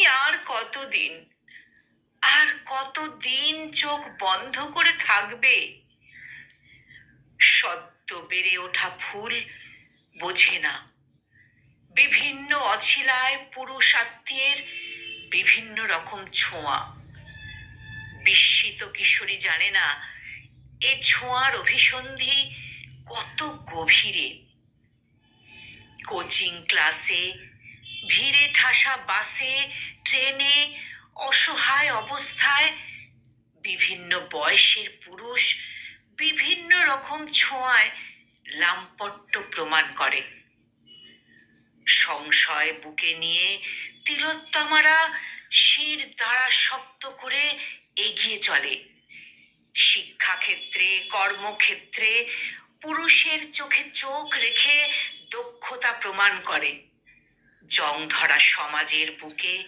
আর কতদিন, আর কতদিন চোখ বন্ধ করে থাকবে? সদ্য বেড়ে ওঠা ফুল বোঝে না বিভিন্ন অছিলায় পুরুষার্থের বিভিন্ন রকম ছোঁয়া। বিস্মিত কিশোরী জানে না এ ছোঁয়ার অভিসন্ধি কত গভীরে। কোচিং ক্লাসে, ভিড়ে ঠাসা বাসে, ট্রেনে, অসহায় অবস্থায় বিভিন্ন বয়সের পুরুষ বিভিন্ন রকম ছোঁয়ায় লাম্পট্য প্রমাণ করে। সংশয় বুকে নিয়ে তিলোত্তমারা শির দ্বারা শক্ত করে এগিয়ে চলে। শিক্ষাক্ষেত্রে, কর্মক্ষেত্রে পুরুষের চোখে চোখ রেখে দক্ষতা প্রমাণ করে। জং ধরা সমাজের বুকে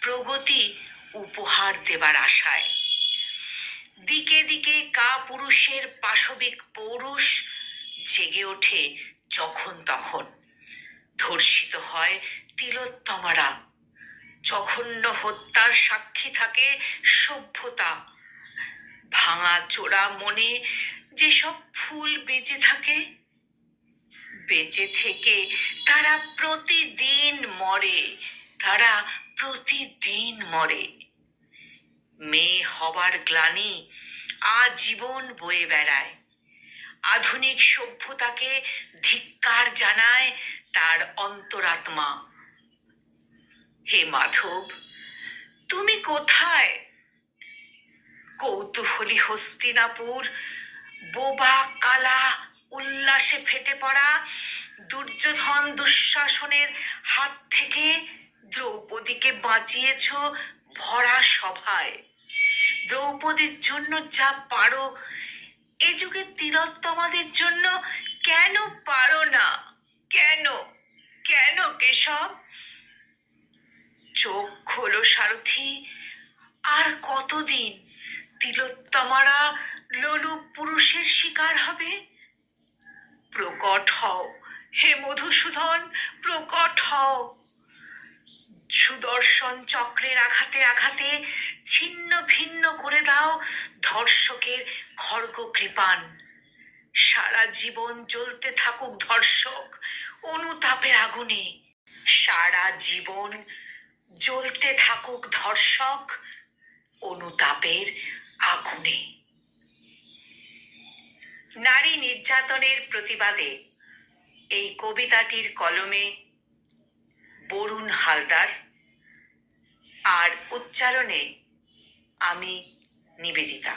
প্রগতি উপহার দেবার আশায়। দিকে দিকে কা পুরুষের পাশবিক পৌরুষ জেগে ওঠে যখন তখন। ধর্ষিত হয় তিলোত্তমারা। জঘন্য হত্যার সাক্ষী থাকে সভ্যতা। ভাঙা চোরা মনে যেসব ফুল বেঁচে থাকে, বেঁচে থেকে তারা প্রতিদিন মরে, তারা প্রতিদিন মরে। মেয়ে হবার গ্লানি আজীবন বয়ে বেড়ায়। আধুনিক সভ্যতাকে ধিক্কার জানায় তার অন্তরাত্মা। হে মাধব, তুমি কোথায়? কৌতূহলী হস্তিনাপুর, বোবা কালা উল্লাসে ফেটে পড়া দুর্যোধন দুঃশাসনের হাত থেকে দ্রৌপদীকে বাঁচিয়েছ ভরা সভায়। দ্রৌপদীর জন্য যা পারো এ যুগে তিলোত্তমাদের জন্য কেন পারো না? কেন, কেন কেশব? চোখ খোলো সারথি, আর কতদিন তিলোত্তমারা লোলুপ পুরুষের শিকার হবে? প্রকট হও হে মধুসূদন, প্রকট হও। সুদর্শন চক্রের আঘাতে আঘাতে ছিন্ন ভিন্ন করে দাও ধর্ষকের খড়গ কৃপান। সারা জীবন জ্বলতে থাকুক ধর্ষক অনুতাপের আগুনে। সারা জীবন জ্বলতে থাকুক ধর্ষক অনুতাপের আগুনে। নারী নির্যাতনের প্রতিবাদে এই কবিতাটির কলমে বরুণ হালদার, আর উচ্চারণে আমি নিবেদিতা।